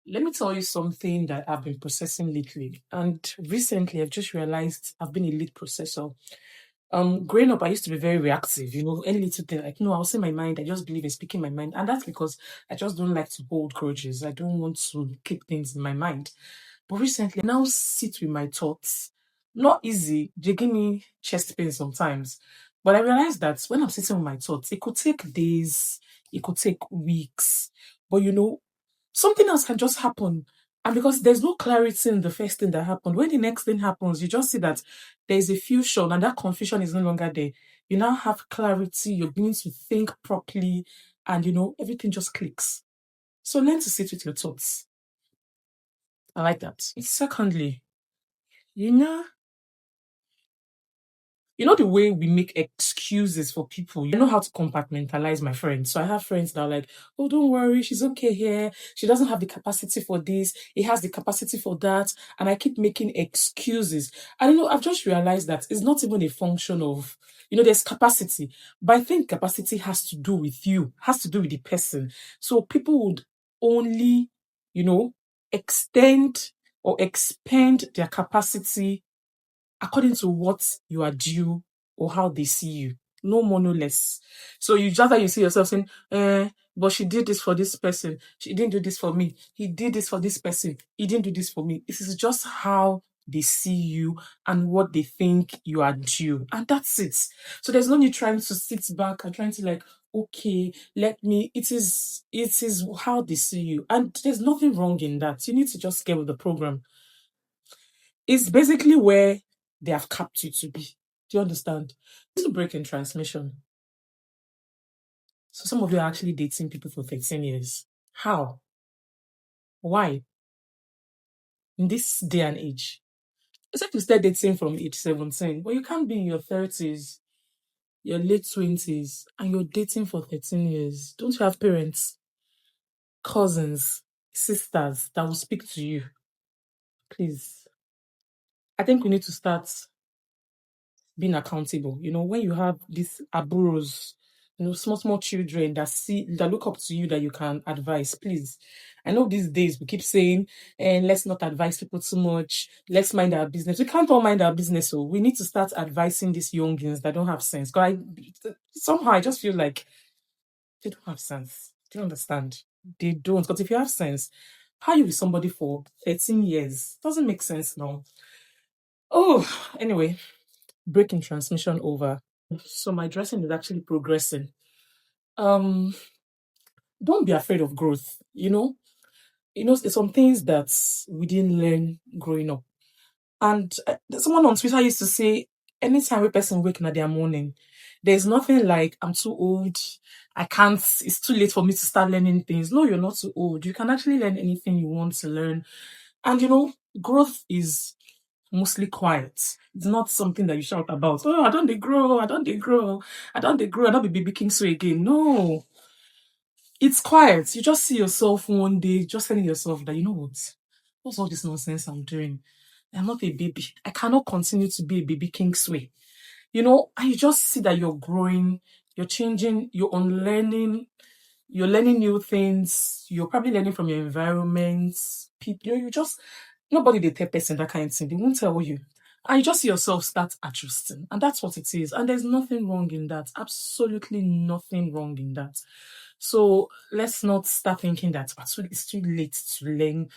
Let me tell you something that I've been processing lately. And recently, I've just realized I've been a late processor. Growing up, I used to be very reactive. Any little thing, like, I'll say my mind. I just believe in speaking my mind. And that's because I just don't like to hold grudges. I don't want to keep things in my mind. But recently, I now sit with my thoughts. Not easy. They give me chest pain sometimes. But I realized that when I'm sitting with my thoughts, it could take days, it could take weeks. But something else can just happen. And because there's no clarity in the first thing that happened, when the next thing happens, you just see that there's a fusion and that confusion is no longer there. You now have clarity, you're beginning to think properly, and everything just clicks. So learn to sit with your thoughts. I like that. Secondly, you know, the way we make excuses for people. You know how to compartmentalize my friends. So I have friends that are like, oh, don't worry, she's okay here. She doesn't have the capacity for this. He has the capacity for that. And I keep making excuses. And I've just realized that it's not even a function of, there's capacity. But I think capacity has to do with you, has to do with the person. So people would only, extend or expand their capacity according to what you are due or how they see you. No more, no less. So you just like you see yourself saying, but she did this for this person. She didn't do this for me. He did this for this person. He didn't do this for me. This is just how they see you and what they think you are due. And that's it. So there's no need trying to sit back and trying to like, okay, it is how they see you. And there's nothing wrong in that. You need to just get with the program. It's basically where they have capped you to be. Do you understand? It's a break in transmission. So some of you are actually dating people for 13 years. How? Why? In this day and age. Except you start dating from age 17. But you can't be in your 30s, your late 20s, and you're dating for 13 years. Don't you have parents, cousins, sisters that will speak to you? Please. I think we need to start being accountable. When you have these aburos, small, small children that look up to you that you can advise, please. I know these days we keep saying, let's not advise people too much. Let's mind our business. We can't all mind our business. So we need to start advising these youngins that don't have sense. Somehow I just feel like they don't have sense. Do you understand? They don't. But if you have sense, how you with somebody for 13 years? Doesn't make sense now. Oh, anyway, breaking transmission over. So my dressing is actually progressing. Um, don't be afraid of growth. There's some things that we didn't learn growing up. And someone on Twitter used to say, anytime a person waking at their morning, there's nothing like I'm too old. I can't. It's too late for me to start learning things. No, you're not too old. You can actually learn anything you want to learn. And growth is mostly quiet. It's not something that you shout about. Oh, I don't they grow, I don't they grow, I don't they grow, I don't be baby king so again. No. It's quiet. You just see yourself one day just telling yourself that what's all this nonsense I'm doing? I'm not a baby. I cannot continue to be a baby king's way. And you just see that you're growing, you're changing, you're unlearning, you're learning new things, you're probably learning from your environment. People, you just nobody they tell person that kind of thing. They won't tell you. And you just see yourself start adjusting. And that's what it is. And there's nothing wrong in that. Absolutely nothing wrong in that. So let's not start thinking that it's too late to learn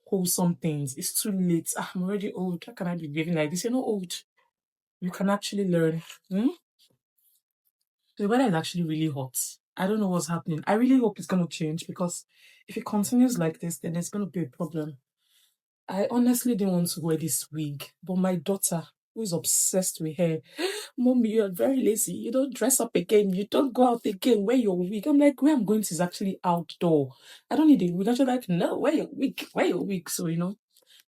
wholesome things. It's too late. I'm already old. How can I be behaving like this? You're not old. You can actually learn. The weather is actually really hot. I don't know what's happening. I really hope it's going to change because if it continues like this, then there's going to be a problem. I honestly didn't want to wear this wig, but my daughter, who is obsessed with hair, Mommy, you're very lazy. You don't dress up again. You don't go out again. Wear your wig. I'm like, where I'm going to is actually outdoor. I don't need a wig. I'm just like, no, wear your wig. Wear your wig. So,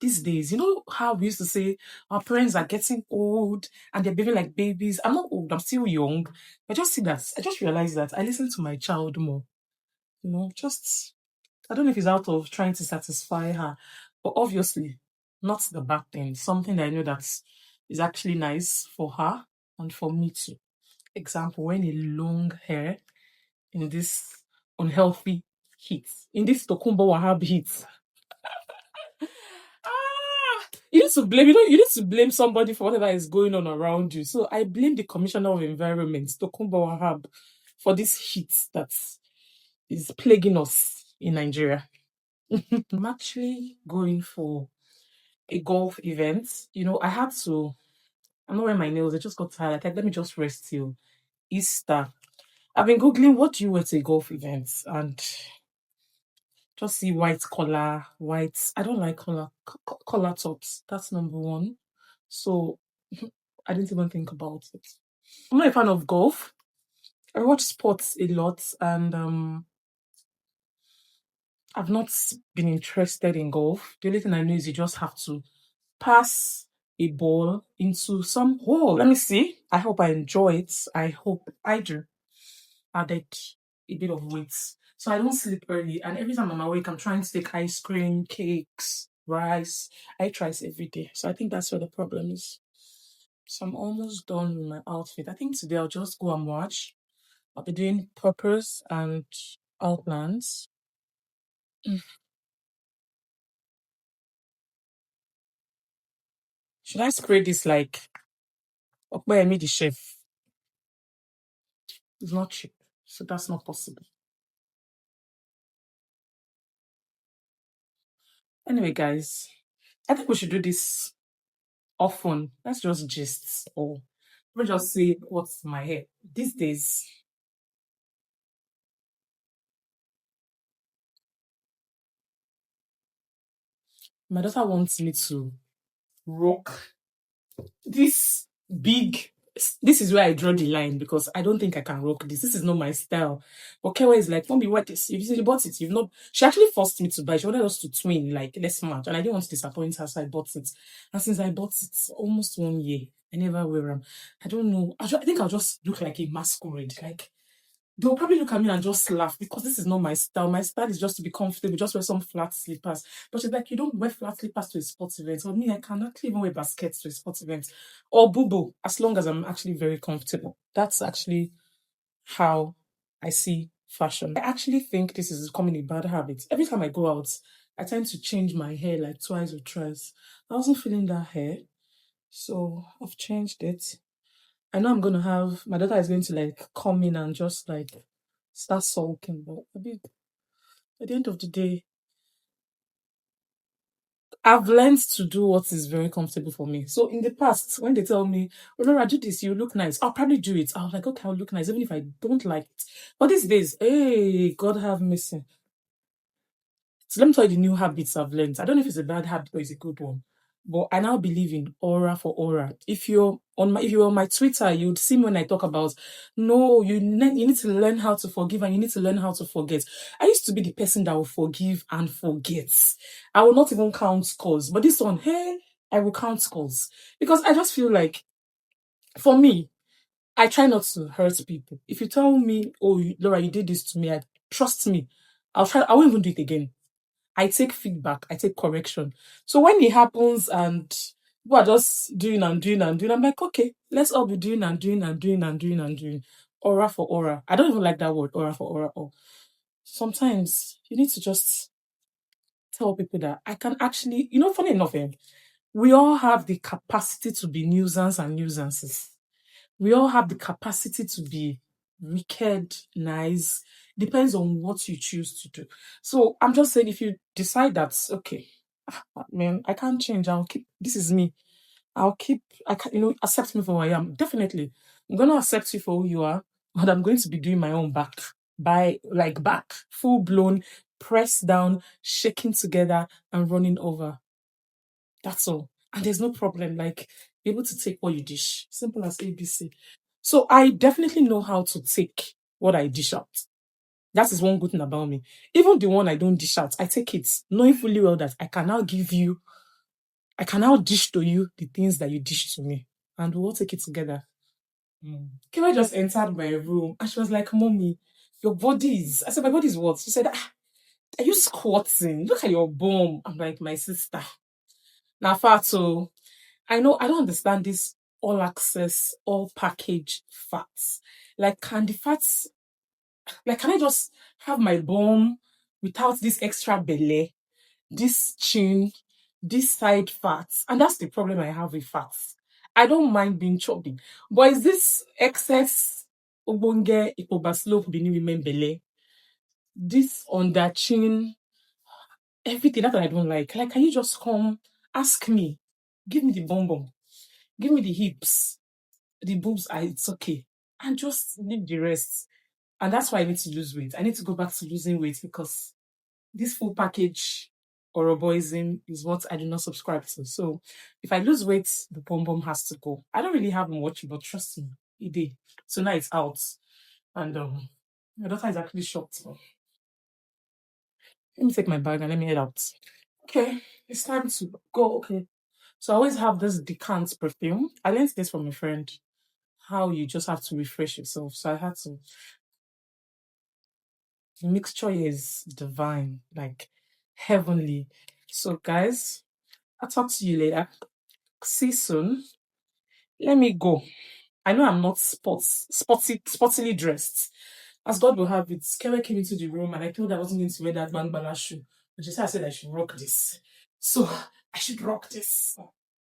these days, how we used to say our parents are getting old and they're behaving like babies. I'm not old. I'm still young. I just realized that I listen to my child more. I don't know if it's out of trying to satisfy her, but obviously not the bad thing. Something that I know that is actually nice for her and for me too. Example, wearing a long hair in this unhealthy heat, in this Tokumbo Wahab heat. You need to blame, you need to blame somebody for whatever is going on around you. So I blame the Commissioner of Environment, Tokumbo Wahab, for this heat that is plaguing us in Nigeria. I'm actually going for a golf event. I had to, I'm not wearing my nails, I just got tired. Like, let me just rest till Easter. I've been Googling what do you wear to a golf event and just see white collar, white. I don't like collar tops. That's number one. So I didn't even think about it. I'm not a fan of golf. I watch sports a lot and I've not been interested in golf. The only thing I know is you just have to pass a ball into some hole. Let me see. I hope I enjoy it. I hope I do. Added a bit of weight. So I don't sleep early. And every time I'm awake, I'm trying to take ice cream, cakes, rice. I eat rice every day. So I think that's where the problem is. So I'm almost done with my outfit. I think today I'll just go and watch. I'll be doing purpose and outlines. Should I spray this like Okpeyemi the chef? It's not cheap. So that's not possible. Anyway, guys, I think we should do this often. Let's just gist or let me just say what's in my head. These days, my daughter wants me to rock this big. This is where I draw the line because I don't think I can rock this. This is not my style. But Kewa is like, Mommy, what is? You bought it. You've not. She actually forced me to buy. She wanted us to twin, like let's match, and I didn't want to disappoint her, so I bought it. And since I bought it, almost 1 year, I never wear them. I don't know. I think I'll just look like a masquerade. Like they'll probably look at me and just laugh because this is not my style. My style is just to be comfortable, just wear some flat slippers. But she's like, you don't wear flat slippers to a sports event. For me, I can actually even wear baskets to a sports event or bubu, as long as I'm actually very comfortable. That's actually how I see fashion. I actually think this is becoming a bad habit. Every time I go out, I tend to change my hair like twice or thrice. I wasn't feeling that hair, so I've changed it. I know I'm gonna have my daughter is going to like come in and just like start sulking, but at the end of the day, I've learned to do what is very comfortable for me. So in the past, when they tell me, "Oh, Laura, do this, you look nice," I'll probably do it. I'll like, okay, I'll look nice, even if I don't like it. But these days, hey, God have mercy. So let me tell you the new habits I've learned. I don't know if it's a bad habit or it's a good one, but I now believe in aura for aura. If you're on my Twitter, you'd see me when I talk about no, you need to learn how to forgive and you need to learn how to forget. I used to be the person that will forgive and forget. I will not even count scores, but this one, hey, I will count scores because I just feel like for me, I try not to hurt people. If you tell me, oh, Laura, you did this to me, trust me, I won't even do it again. I take feedback, I take correction. So when it happens and people are just doing and doing and doing, I'm like, okay, let's all be doing and doing and doing and doing and doing. Aura for aura. I don't even like that word, aura for aura. Or sometimes you need to just tell people that I can actually, funny enough, we all have the capacity to be nuisance and nuisances. We all have the capacity to be wicked, nice. Depends on what you choose to do. So I'm just saying, if you decide that, okay, man, I can't change. I'll keep, this is me. I can, accept me for who I am. Definitely. I'm going to accept you for who you are, but I'm going to be doing my own back back, full blown, pressed down, shaking together and running over. That's all. And there's no problem. Like, be able to take what you dish. Simple as ABC. So I definitely know how to take what I dish out. That is one good thing about me. Even the one I don't dish out, I take it, knowing fully well that I can now dish to you the things that you dish to me. And we'll all take it together. Kima just entered my room and she was like, Mommy, your body is. I said, my body is what? She said, are you squatting? Look at your bum. I'm like, my sister. Now, Fato, I know I don't understand this all access, all package fats. Like, can the fats, like, can I just have my bum? without this extra belly, this chin, this side fats. And that's the problem I have with fats. I don't mind being chubby, but is this excess obonge ipoba slope beneath women belly, this under chin, everything that I don't like. Like, can you just come ask me, give me the bum bum, give me the hips, the boobs? It's okay, and just leave the rest. And that's why I need to lose weight. I need to go back to losing weight because this full package Oroboism is what I do not subscribe to. So if I lose weight, the bum bum has to go. I don't really have much, but trust me, it did. So now it's out. And my daughter is actually shocked. Let me take my bag and let me head out. Okay, it's time to go. Okay. So I always have this decant perfume. I learned this from a friend. How you just have to refresh yourself. So I had to. The mixture is divine, like heavenly. So guys, I'll talk to you later. See you soon. Let me go. I know I'm not sportily dressed. As God will have it, Kewe came into the room and I told her I wasn't going to wear that bangbala shoe. But she said I said I should rock this. So I should rock this.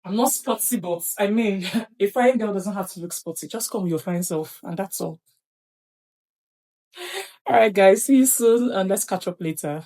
I'm not sporty, but I mean, a fine girl doesn't have to look sporty. Just come with your fine self, and that's all. All right, guys. See you soon, and let's catch up later.